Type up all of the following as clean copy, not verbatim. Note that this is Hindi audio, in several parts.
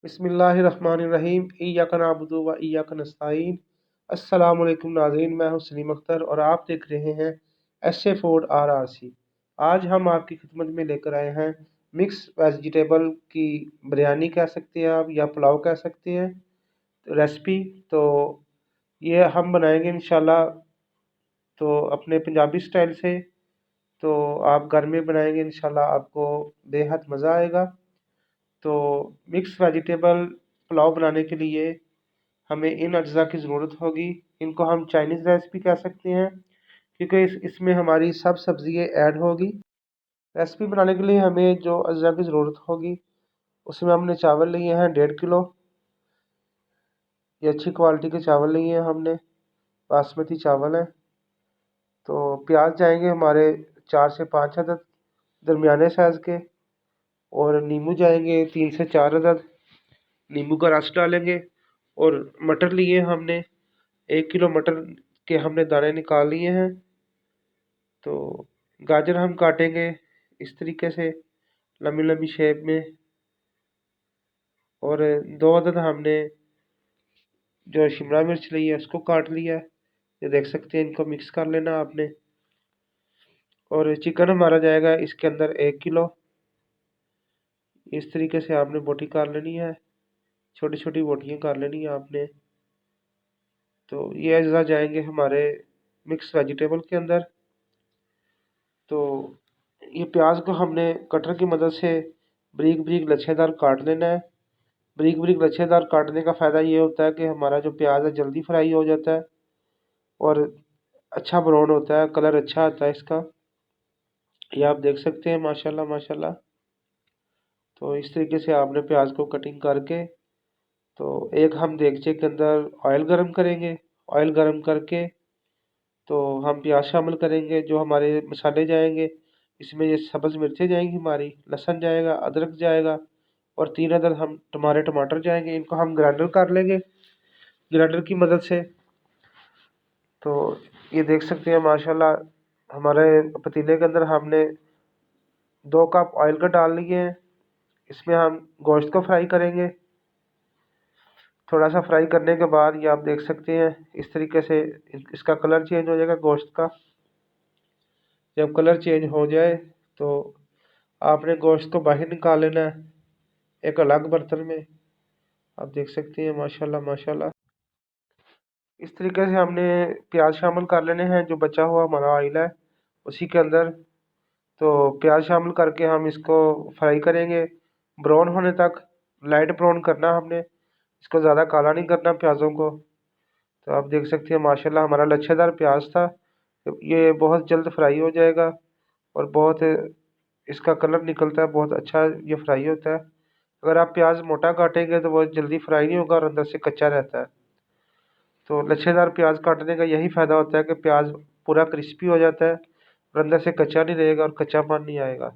बिस्मिल्लाहिर्रहमानिर्रहीम इय्याका नअबुदु व इय्याका नस्तईन। अस्सलाम वालेकुम नाज़रीन, मैं हूं सलीम अख्तर और आप देख रहे हैं एसए फूड RRC। आज हम आपकी खिदमत में लेकर आए हैं मिक्स वेजिटेबल की बिरयानी कह सकते हैं आप, या पुलाव कह सकते हैं, रेसिपी। तो ये हम बनाएंगे इंशाल्लाह तो अपने पंजाबी स्टाइल से। तो आप घर में बनाएंगे इंशाल्लाह, आपको बेहद मज़ा आएगा। तो मिक्स वेजिटेबल पुलाव बनाने के लिए हमें इन अज्जा की ज़रूरत होगी। इनको हम चाइनीज़ रेसिपी कह सकते हैं, क्योंकि इसमें हमारी सब सब्ज़ियाँ ऐड होगी। रेसिपी बनाने के लिए हमें जो अज्जा की ज़रूरत होगी, उसमें हमने चावल लिए हैं 1.5 किलो। ये अच्छी क्वालिटी के चावल लिए हैं हमने, बासमती चावल है। तो प्याज जाएंगे हमारे 4 से 5 अदद दरमियाने साइज़ के, और नींबू जाएंगे 3 से 4 अदद। नींबू का रस डालेंगे। और मटर लिए हमने 1 किलो मटर के हमने दाने निकाल लिए हैं। तो गाजर हम काटेंगे इस तरीके से लंबी लंबी शेप में। और 2 अदद हमने जो शिमला मिर्च ली है उसको काट लिया है, ये देख सकते हैं। इनको मिक्स कर लेना आपने। और चिकन हमारा जाएगा इसके अंदर 1 किलो। इस तरीके से आपने बोटी कर लेनी है, छोटी छोटी बोटियाँ कर लेनी है आपने। तो ये अज्जा जाएंगे हमारे मिक्स वेजिटेबल के अंदर। तो ये प्याज को हमने कटर की मदद से बारीक बारीक लच्छेदार काट लेना है। बारीक बारीक लच्छेदार काटने का फ़ायदा ये होता है कि हमारा जो प्याज है जल्दी फ्राई हो जाता है और अच्छा ब्राउन होता है, कलर अच्छा आता है इसका। ये आप देख सकते हैं माशाल्लाह माशाल्लाह। तो इस तरीके से आपने प्याज को कटिंग करके, तो एक हम देगचे के अंदर ऑयल गरम करेंगे। ऑयल गरम करके तो हम प्याज शामिल करेंगे। जो हमारे मसाले जाएंगे इसमें ये सब्ज़ मिर्चें जाएंगी हमारी, लहसुन जाएगा, अदरक जाएगा, और 3 अदद हम टमाटर जाएंगे। इनको हम ग्राइंडर कर लेंगे ग्राइंडर की मदद से। तो ये देख सकते हैं माशाल्लाह, हमारे पतीले के अंदर हमने 2 कप ऑयल का डाल लिए हैं। इसमें हम गोश्त को फ्राई करेंगे। थोड़ा सा फ्राई करने के बाद ये आप देख सकते हैं इस तरीके से इसका कलर चेंज हो जाएगा गोश्त का। जब कलर चेंज हो जाए तो आपने गोश्त को बाहर निकाल लेना है एक अलग बर्तन में। आप देख सकते हैं माशाल्लाह माशाल्लाह। इस तरीके से हमने प्याज शामिल कर लेने हैं। जो बचा हुआ हमारा ऑयल है उसी के अंदर तो प्याज शामिल करके हम इसको फ्राई करेंगे ब्राउन होने तक। लाइट ब्राउन करना हमने, इसको ज़्यादा काला नहीं करना प्याज़ों को। तो आप देख सकते हैं माशाल्लाह हमारा लच्छेदार प्याज था, तो ये बहुत जल्द फ्राई हो जाएगा और बहुत इसका कलर निकलता है, बहुत अच्छा ये फ्राई होता है। अगर आप प्याज मोटा काटेंगे तो बहुत जल्दी फ्राई नहीं होगा और अंदर से कच्चा रहता है। तो लच्छेदार प्याज काटने का यही फ़ायदा होता है कि प्याज पूरा क्रिस्पी हो जाता है और अंदर से कच्चा नहीं रहेगा और कच्चापन नहीं आएगा।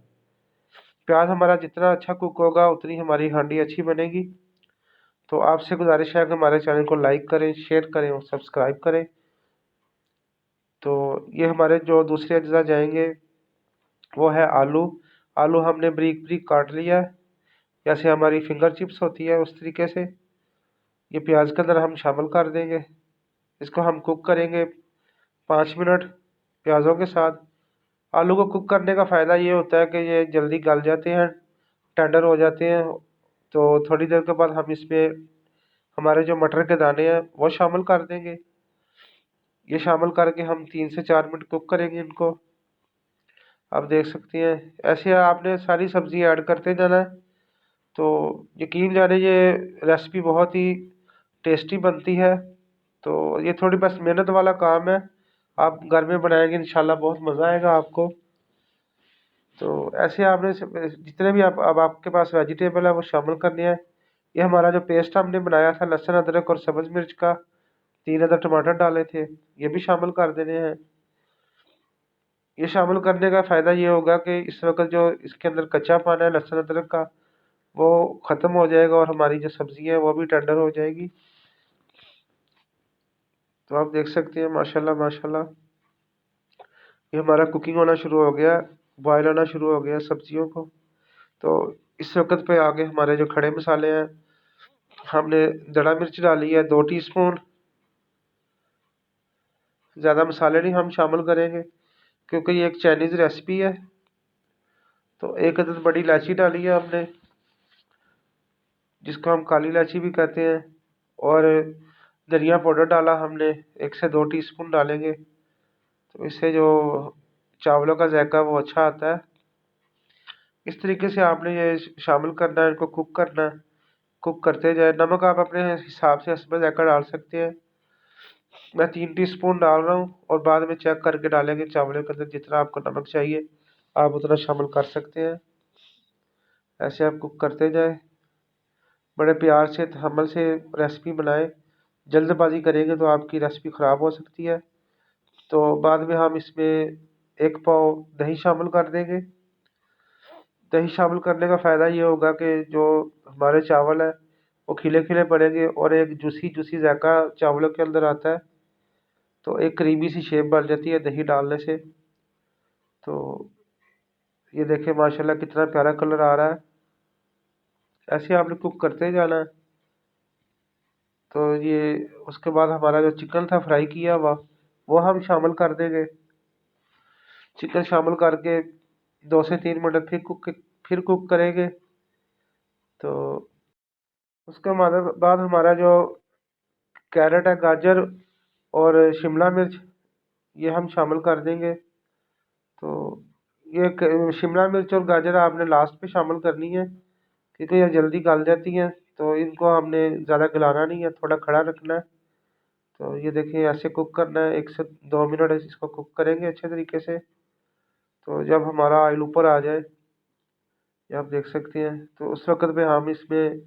प्याज हमारा जितना अच्छा कुक होगा उतनी हमारी हांडी अच्छी बनेगी। तो आपसे गुजारिश है कि हमारे चैनल को लाइक करें, शेयर करें और सब्सक्राइब करें। तो ये हमारे जो दूसरे अज्जा जाएंगे वो है आलू। आलू हमने बारीक बारीक काट लिया है, जैसे हमारी फिंगर चिप्स होती है उस तरीके से। ये प्याज के अंदर हम शामिल कर देंगे। इसको हम कुक करेंगे 5 मिनट प्याज़ों के साथ। आलू को कुक करने का फ़ायदा ये होता है कि ये जल्दी गल जाते हैं, टेंडर हो जाते हैं। तो थोड़ी देर के बाद हम इसमें हमारे जो मटर के दाने हैं वो शामिल कर देंगे। ये शामिल करके हम 3 से 4 मिनट कुक करेंगे इनको। आप देख सकते हैं ऐसे आपने सारी सब्ज़ी ऐड करते जाना है। तो यकीन जाने ये रेसिपी बहुत ही टेस्टी बनती है। तो ये थोड़ी बस मेहनत वाला काम है, आप घर में बनाएंगे इंशाल्लाह बहुत मज़ा आएगा आपको। तो ऐसे आपने जितने भी आप अब आपके पास वेजिटेबल है वो शामिल करने हैं। ये हमारा जो पेस्ट हमने बनाया था लहसुन अदरक और सब्ज़ मिर्च का, 3 अदर टमाटर डाले थे, ये भी शामिल कर देने हैं। ये शामिल करने का फ़ायदा ये होगा कि इस वक्त जो इसके अंदर कच्चापन है लहसुन अदरक का वो ख़त्म हो जाएगा और हमारी जो सब्ज़ी है वो भी टेंडर हो जाएगी। तो आप देख सकते हैं माशाल्लाह माशाल्लाह, ये हमारा कुकिंग होना शुरू हो गया, बॉयल होना शुरू हो गया सब्जियों को। तो इस वक्त पे आगे हमारे जो खड़े मसाले हैं हमने दड़ा मिर्च डाली है 2 टीस्पून। ज़्यादा मसाले नहीं हम शामिल करेंगे क्योंकि ये एक चाइनीज़ रेसिपी है। तो 1 अदद बड़ी इलायची डाली है हमने, जिसको हम काली इलायची भी कहते हैं। और धनिया पाउडर डाला हमने, 1 से 2 टीस्पून डालेंगे, तो इससे जो चावलों का जायका वो अच्छा आता है। इस तरीके से आपने ये शामिल करना है, इनको कुक करना है। कुक करते जाए। नमक आप अपने हिसाब से हस्ब जायका डाल सकते हैं। मैं 3 टीस्पून डाल रहा हूँ और बाद में चेक करके डालेंगे चावलों के अंदर। जितना आपको नमक चाहिए आप उतना शामिल कर सकते हैं। ऐसे आप कुक करते जाए, बड़े प्यार से तहम्मुल से रेसिपी बनाएं। जल्दबाजी करेंगे तो आपकी रेसिपी ख़राब हो सकती है। तो बाद में हम इसमें 1 पाव दही शामिल कर देंगे। दही शामिल करने का फ़ायदा ये होगा कि जो हमारे चावल है वो खिले खिले पड़ेंगे और एक जूसी जूसी जायका चावलों के अंदर आता है। तो एक क्रीमी सी शेप बन जाती है दही डालने से। तो ये देखिए माशाल्लाह कितना प्यारा कलर आ रहा है। ऐसे आपने कुक करते जाना है। तो ये उसके बाद हमारा जो चिकन था फ्राई किया हुआ वो हम शामिल कर देंगे। चिकन शामिल करके 2 से 3 मिनट फिर कुक करेंगे। तो उसके बाद हमारा जो कैरेट है, गाजर और शिमला मिर्च, ये हम शामिल कर देंगे। तो ये शिमला मिर्च और गाजर आपने लास्ट पे शामिल करनी है क्योंकि ये जल्दी गल जाती हैं। तो इनको हमने ज़्यादा गलाना नहीं है, थोड़ा खड़ा रखना है। तो ये देखिए ऐसे कुक करना है, 1 से 2 मिनट इसको कुक करेंगे अच्छे तरीके से। तो जब हमारा ऑयल ऊपर आ जाए, ये आप देख सकते हैं, तो उस वक्त में हम इसमें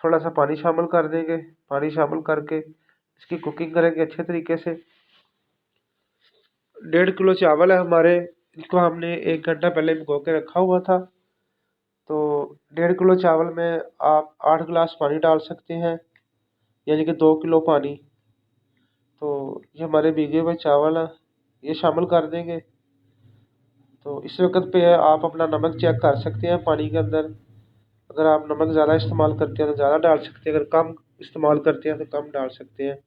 थोड़ा सा पानी शामिल कर देंगे। पानी शामिल करके इसकी कुकिंग करेंगे अच्छे तरीके से। 1.5 किलो चावल है हमारे, इनको हमने 1 घंटा पहले भिगो के रखा हुआ था। तो 1.5 किलो चावल में आप 8 गिलास पानी डाल सकते हैं, यानी कि 2 किलो पानी। तो ये हमारे भीगे हुए चावल हैं, ये शामिल कर देंगे। तो इस वक्त पे आप अपना नमक चेक कर सकते हैं पानी के अंदर। अगर आप नमक ज़्यादा इस्तेमाल करते हैं तो ज़्यादा डाल सकते हैं, अगर कम इस्तेमाल करते हैं तो कम डाल सकते हैं।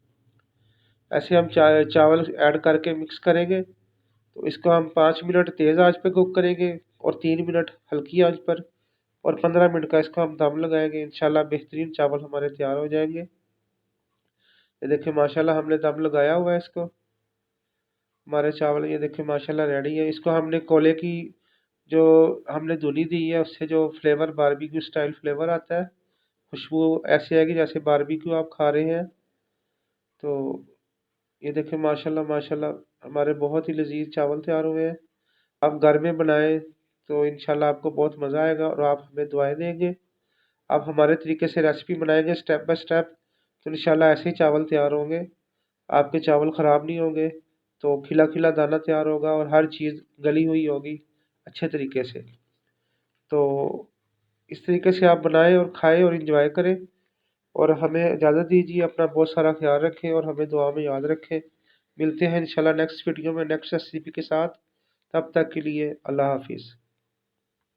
ऐसे हम चावल ऐड करके मिक्स करेंगे। तो इसको हम 5 मिनट तेज़ आंच पे कुक करेंगे और 3 मिनट हल्की आंच पर, और 15 मिनट का इसको हम दम लगाएंगे। इंशाल्लाह बेहतरीन चावल हमारे तैयार हो जाएंगे। ये देखिए माशाल्लाह हमने दम लगाया हुआ है इसको। हमारे चावल ये देखिए माशाल्लाह रेडी है। इसको हमने कोले की जो हमने धुनी दी है उससे जो फ्लेवर बारबेक्यू स्टाइल फ्लेवर आता है, खुशबू ऐसी आएगी जैसे बारबेक्यू आप खा रहे हैं। तो ये देखिए माशाल्लाह माशाल्लाह हमारे बहुत ही लजीज चावल तैयार हुए हैं। आप घर में बनाएं तो इंशाल्लाह आपको बहुत मज़ा आएगा और आप हमें दुआएं देंगे। आप हमारे तरीके से रेसिपी बनाएंगे स्टेप बाय स्टेप, तो इंशाल्लाह ऐसे ही चावल तैयार होंगे। आपके चावल ख़राब नहीं होंगे। तो खिला खिला दाना तैयार होगा और हर चीज़ गली हुई होगी अच्छे तरीके से। तो इस तरीके से आप बनाएं और खाएं और इंजॉय करें। और हमें इजाज़त दीजिए। अपना बहुत सारा ख्याल रखें और हमें दुआ में याद रखें। मिलते हैं इंशाल्लाह नेक्स्ट वीडियो में नेक्स्ट रेसिपी के साथ। तब तक के लिए अल्लाह हाफिज़।